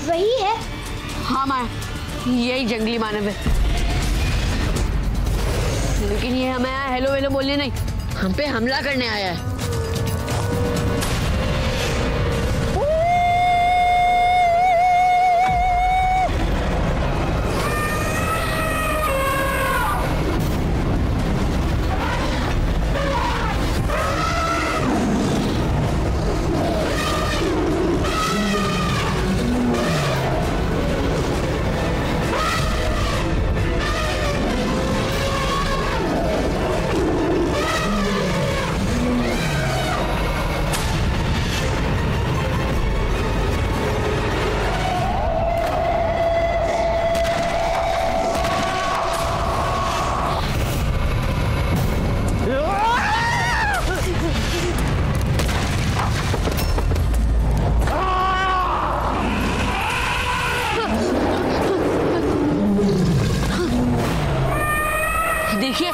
वही है। हाँ माया, यही जंगली मानव है, लेकिन ये हमें यहाँ हेलो वेलो बोलने नहीं, हम पे हमला करने आया है। देखिए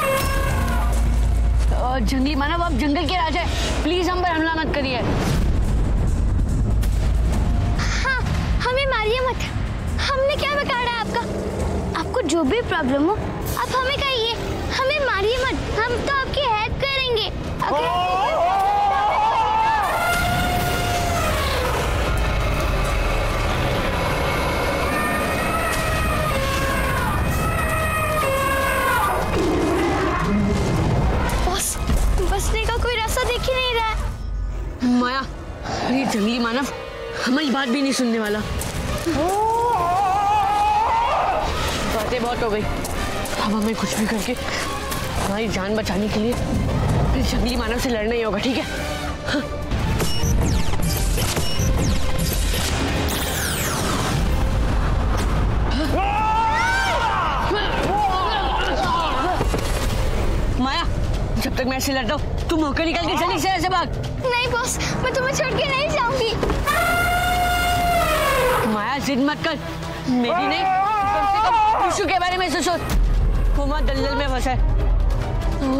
जंगली मानव, आप जंगल के राजा है, प्लीज हम पर हमला मत करिए। हाँ, हमें मारिए मत, हमने क्या बिगाड़ा है आपका? आपको जो भी प्रॉब्लम हो आप हमें कहिए, हमें मारिए मत, हम तो आपकी हेल्प करेंगे। बसने का कोई रास्ता दिख ही नहीं रहा है। माया, ये जंगली मानव हमारी बात भी नहीं सुनने वाला। बातें बहुत हो गई, अब हमें कुछ भी करके हमारी जान बचाने के लिए इस जंगली मानव से लड़ना ही होगा, ठीक है? माया, जब तक मैं ऐसे लड़ता हूँ तुम होकर निकल के जल्दी से ऐसे भाग। नहीं बॉस, मैं तुम्हें छोड़ के नहीं जाऊंगी। माया जिद मत कर, मेरी नहीं, कम से कम विशु के बारे में सोच। वो वहाँ दलदल में फंसा है,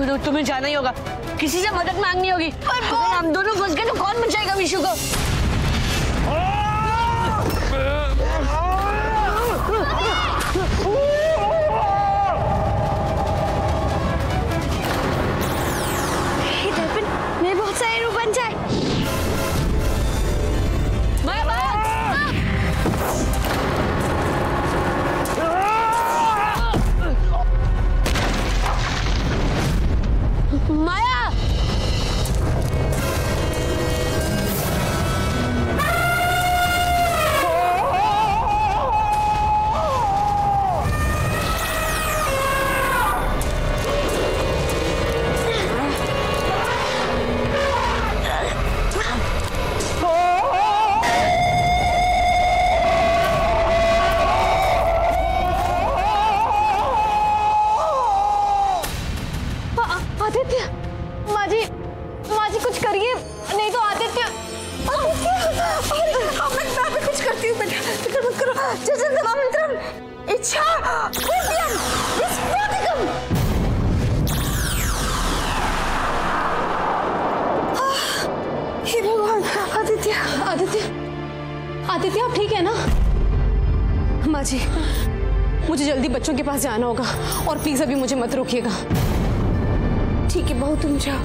तो तुम्हें जाना ही होगा, किसी से मदद मांगनी होगी। अगर हम दोनों फंस गए तो कौन बचाएगा विशु को? मेरे बहुत सारे रूप बन जाए। माया माया, माजी कुछ करिए, नहीं तो आदित्य। मैं भी कुछ करती हूँ बेटा, फिक्र मत करो। मंत्रम इच्छा हे भगवान। आदित्य आदित्य आदित्य, आप ठीक है ना? माँ जी, मुझे जल्दी बच्चों के पास जाना होगा और प्लीज अभी मुझे मत रोकिएगा। ठीक है बहू, तुम जाओ,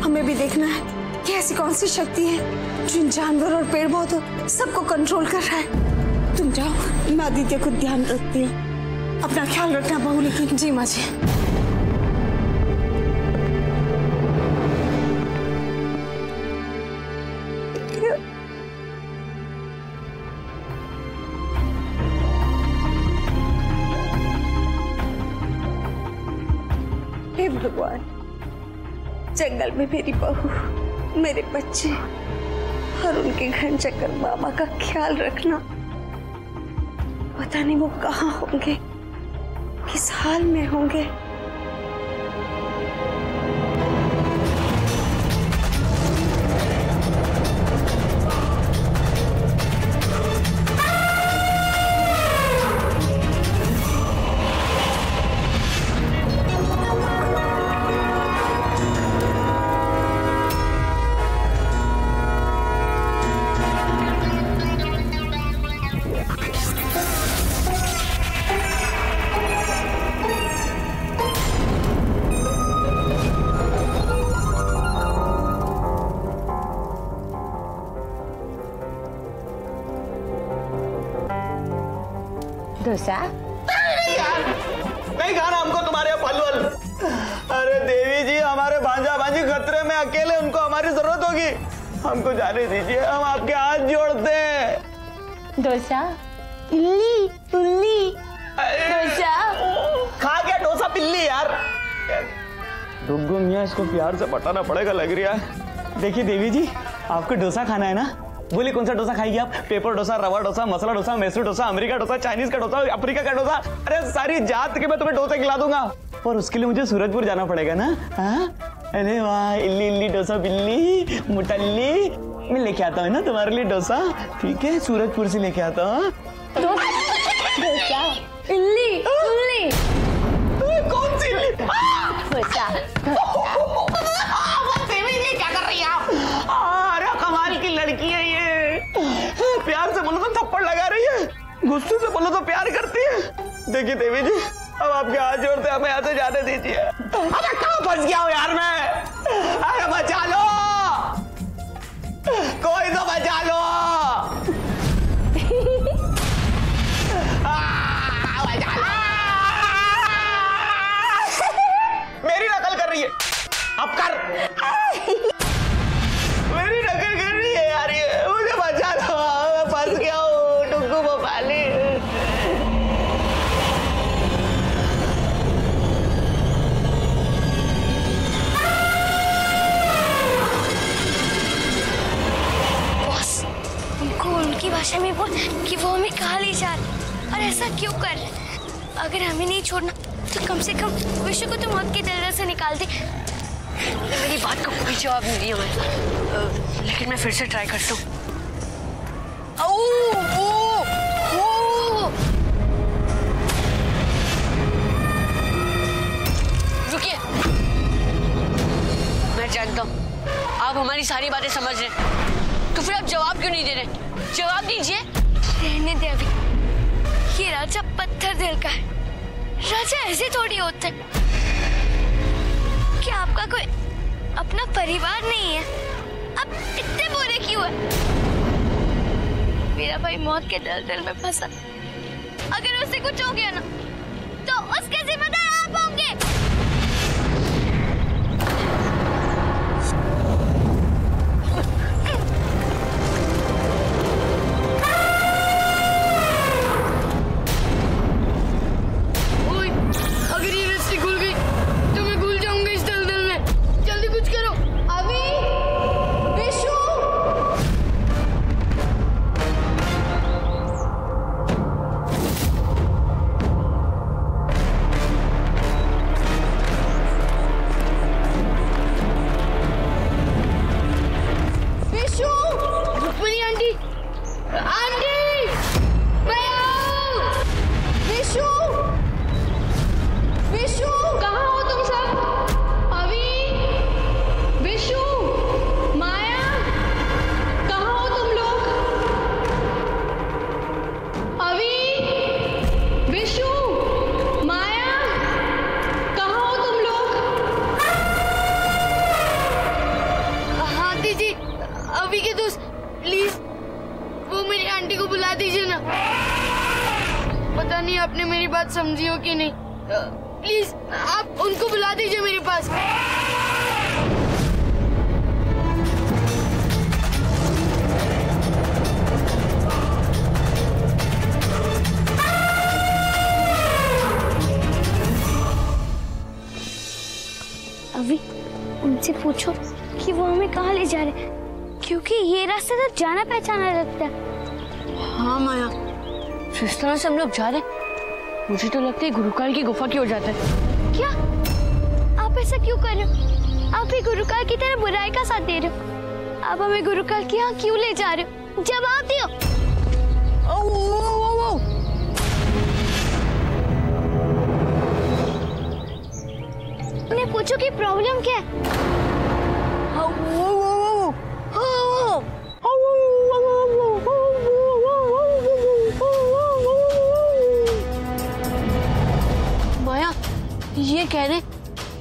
हमें भी देखना है कि ऐसी कौन सी शक्ति है जो इन जानवर और पेड़ पौधों सबको कंट्रोल कर रहा है। तुम जाओ, मैं आदित्य को ध्यान रखती हूँ। अपना ख्याल रखना बहू। लेकिन जी माँ जी। हे भगवान, जंगल में मेरी बहू, मेरे बच्चे और उनके घन चक्कर मामा का ख्याल रखना। पता नहीं वो कहाँ होंगे, किस हाल में होंगे। डोसा। नहीं खाना हमको तुम्हारे फलवल। अरे देवी जी, हमारे भांजा भांजी खतरे में, अकेले उनको हमारी जरूरत होगी, हमको जाने दीजिए, हम आपके हाथ जोड़ते हैं। डोसा पिल्ली पिल्ली डोसा। खा गया डोसा पिल्ली यार। डुग्गू मियाँ, इसको प्यार से पटाना पड़ेगा लग रहा है। देखिए देवी जी, आपको डोसा खाना है ना, बोलिए कौन सा डोसा खाएगी आप? पेपर डोसा, रवा डोसा, मसाला डोसा, मैसूर डोसा, अमेरिका डोसा, चाइनीज का डोसा, अफ्रीका का डोसा, अरे सारी जात के मैं तुम्हें डोसा खिला दूंगा। और उसके लिए मुझे सूरजपुर जाना पड़ेगा ना। हाँ, अरे वाह, इल्ली इल्ली डोसा बिल्ली मुटल्ली, मैं लेके आता हूँ ना तुम्हारे लिए डोसा, ठीक है? सूरजपुर से लेके आता हूँ। इल्ली इल्ली कौन सी इल्ली? डोसा। क्या कर रही है आप? अरे कमाल की लड़की है ये, प्यार से बोलो तो थप्पड़ लगा रही है, गुस्से से बोलो तो प्यार करती है। देखिए देवी जी, अब आपके हाथ जोड़ते हमें यहाँ से जाने दीजिए। अरे कहाँ फंस गया हूँ यार मैं? अरे बचा लो, कोई तो बचा लो। बचा लो। मेरी नकल कर रही है, अब कर। मेरी नकल कर रही है यार ये, मुझे बचा दो, मैं फंस गया हूँ टुक्कू भोपाली। उनकी भाषा में बोल कि वो हमें कहाँ ले जा रहे और ऐसा क्यों कर रहे। अगर हमें नहीं छोड़ना तो कम से कम विश्व को तो मौत के दलदल से निकाल दे। मेरी बात का कोई जवाब नहीं दिया मैं, लेकिन मैं फिर से ट्राई करता हूँ। रुकिए, मैं जानता हूँ आप हमारी सारी बातें समझ रहे हैं, तो फिर आप जवाब क्यों नहीं दे रहे? जवाब दीजिए। रहने दे अभी, ये राजा पत्थर दिल का है, राजा ऐसे थोड़ी होते हैं। क्या आपका कोई अपना परिवार नहीं है? आप इतने बुरे क्यों हैं? मेरा भाई मौत के दलदल में फंसा, अगर उससे कुछ हो गया ना तो उसके जिम्मेदार आप होंगे। पता नहीं आपने मेरी बात समझी हो कि नहीं, प्लीज आप उनको बुला दीजिए मेरे पास। अभी उनसे पूछो कि वो हमें कहाँ ले जा रहे, क्योंकि ये रास्ता तो जाना पहचाना लगता है। हाँ माया, जिस तरह से हम लोग जा रहे हैं, मुझे तो लगता है गुरुकाल की गुफा की ओर जाता है। क्या आप ऐसा क्यों कर रहे हो? आप भी गुरुकाल की तरह बुराई का साथ दे रहे हो। आप हमें गुरुकाल की यहाँ क्यों ले जा रहे हो? जवाब दियो। उन्हें पूछो कि प्रॉब्लम क्या है। माया, ये कह रहे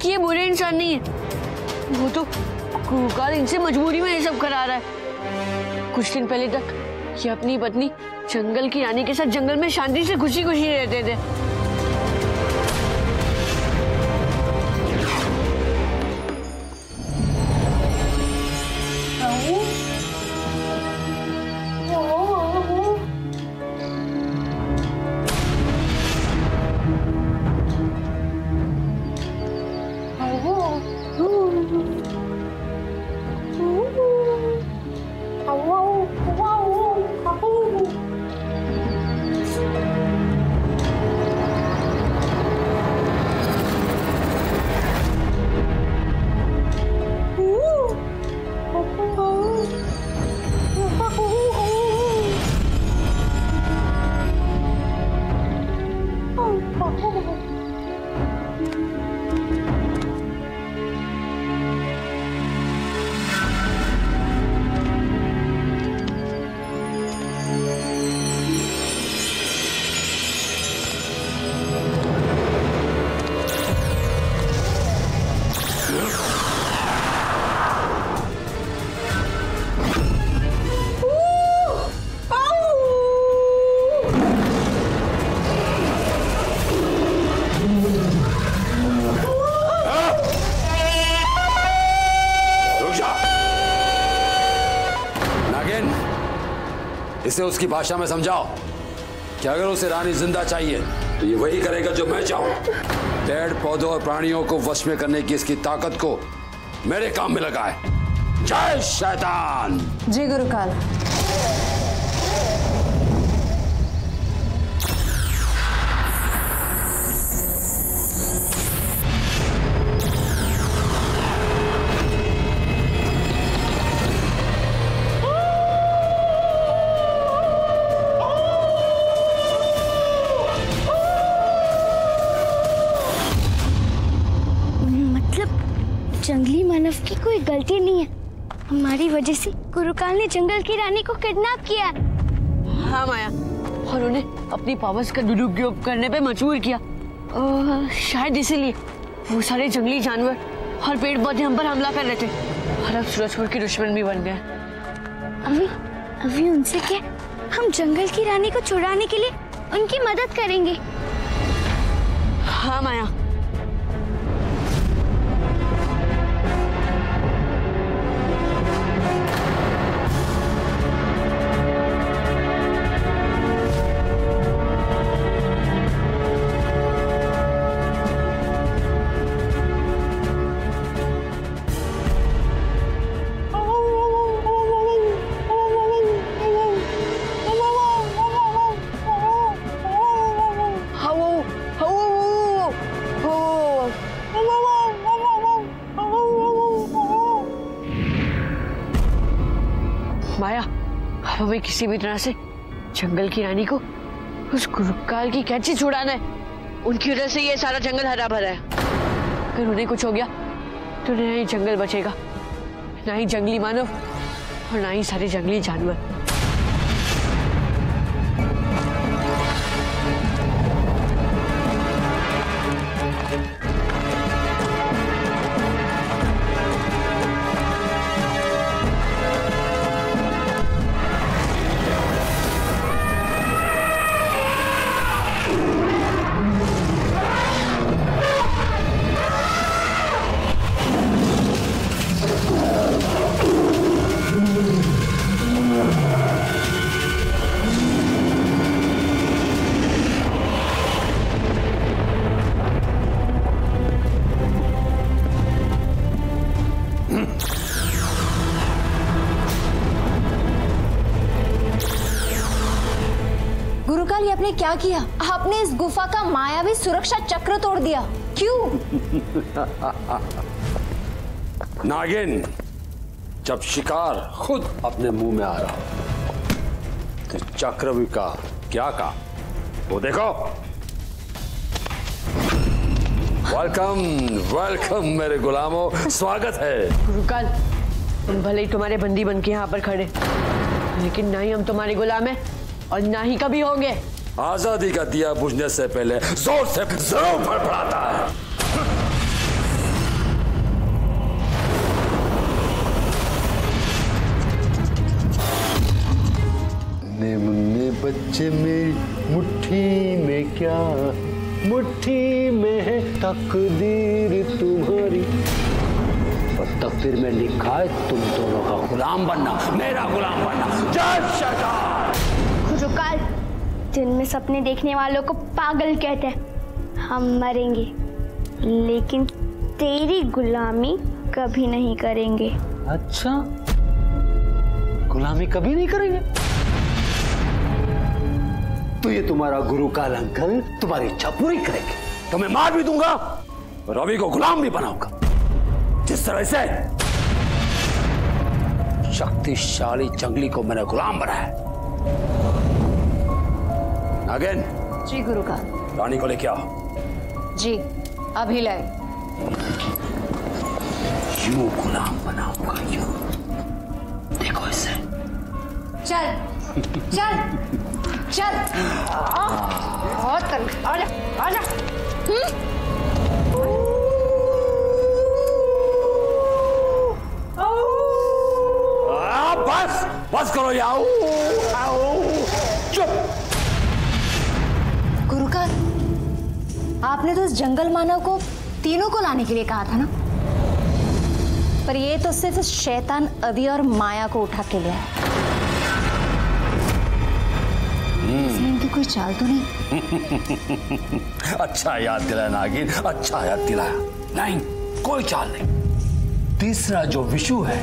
कि ये बुरे इंसान नहीं है, वो तो गुरुकाल इनसे मजबूरी में ये सब करा रहा है। कुछ दिन पहले तक ये अपनी पत्नी जंगल की रानी के साथ जंगल में शांति से खुशी खुशी रहते थे। इसे उसकी भाषा में समझाओ कि अगर उसे रानी जिंदा चाहिए तो ये वही करेगा जो मैं चाहूं। पेड़ पौधों और प्राणियों को वश में करने की इसकी ताकत को मेरे काम में लगाए। जय शैतान। जी गुरुकाल। जंगली मानव की कोई गलती नहीं है, हमारी वजह से गुरुकाल ने जंगल की रानी को किडनैप किया। हाँ माया, और उन्हें अपनी पावर्स का दुरुपयोग करने पे मजबूर किया। शायद इसीलिए वो सारे जंगली जानवर और पेड़ पौधे हम पर हमला कर रहे थे और अब सूरजपुर के दुश्मन भी बन गए। अभी उनसे क्या, हम जंगल की रानी को छुड़ाने के लिए उनकी मदद करेंगे। हाँ माया। माया, हमें किसी भी तरह से जंगल की रानी को उस गुरुकाल की कैसे छुड़ाना है। उनकी वजह से ये सारा जंगल हरा भरा है। अगर उन्हें कुछ हो गया तो ना ही जंगल बचेगा, ना ही जंगली मानव और ना ही सारे जंगली जानवर। गुरुकाल, ये आपने क्या किया? आपने इस गुफा का मायावी सुरक्षा चक्र तोड़ दिया। क्यों? नागिन, जब शिकार खुद अपने मुंह में आ रहा तो चक्रव्यूह का क्या कहा वो देखो। वेलकम वेलकम मेरे गुलामों, स्वागत है। गुरुकाल, तुम भले ही तुम्हारे बंदी बन के यहाँ पर खड़े, लेकिन ना ही हम तुम्हारे गुलाम हैं और ना ही कभी होंगे। आजादी का दिया बुझने से पहले जोर से जरूर फड़फड़ाता है। मुन्ने बच्चे मेरी मुट्ठी में क्या, मुट्ठी में है तकदीर तुम्हारी। और तकदीर में लिखा है तुम दोनों का गुलाम बनना, मेरा गुलाम बनना। जय सरकार। गुरुकाल, दिन में सपने देखने वालों को पागल कहते हैं। हम मरेंगे लेकिन तेरी गुलामी कभी नहीं करेंगे। अच्छा, गुलामी कभी नहीं करेंगे? तो ये तुम्हारा गुरुकाल अंकल तुम्हारी इच्छा पूरी करेंगे। तो मैं मार भी दूंगा, रवि को गुलाम भी बनाऊंगा, जिस तरह से शक्तिशाली जंगली को मैंने गुलाम बनाया। नागिन, जी गुरुकाल। रानी को लेके आओ। जी अभी लाए। यूं गुलाम बनाऊंगा, यूं। देखो इसे। चल चल चल। बहुत तंग। आजा आजा। बस बस करो याओ। चुप। गुरुकाल, आपने तो इस जंगल मानव को तीनों को लाने के लिए कहा था ना, पर ये तो सिर्फ शैतान अभी और माया को उठा के लिया है। इसमें इनकी कोई चाल तो नहीं? अच्छा याद दिलाया नागिन, अच्छा याद दिलाया। नहीं, कोई चाल नहीं। तीसरा जो विशु है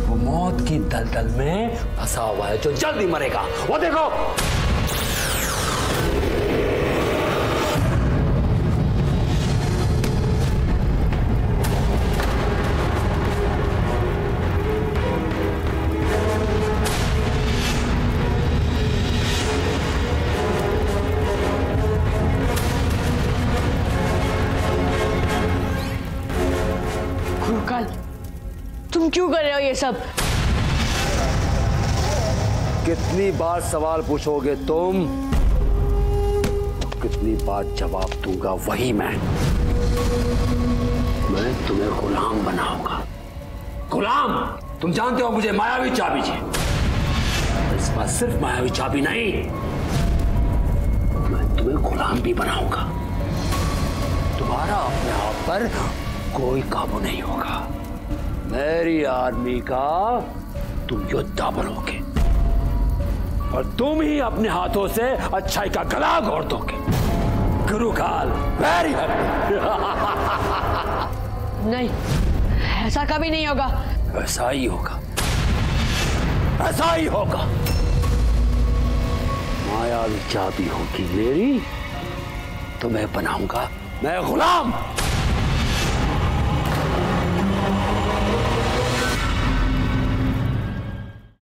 वो मौत की दलदल में फंसा हुआ है, जो जल्दी मरेगा। वो देखो। गुरुकाल, तुम क्यों कर रहे हो ये सब? कितनी बार सवाल पूछोगे तुम, कितनी बार जवाब दूंगा वही मैं तुम्हें गुलाम बनाऊंगा। गुलाम? तुम जानते हो मुझे मायावी चाबी चाहिए। इस बार सिर्फ मायावी चाबी नहीं, मैं तुम्हें गुलाम भी बनाऊंगा। तुम्हारा अपने आप पर कोई काबू नहीं होगा। मेरी आर्मी का तुम योद्धा बनोगे और तुम ही अपने हाथों से अच्छाई का गला घोट दोगे। गुरुकाल, वेरी हैप्पी। नहीं, ऐसा कभी नहीं होगा। ऐसा ही होगा, ऐसा ही होगा। मायावी चाबी होगी मेरी, तो मैं बनाऊंगा मैं गुलाम।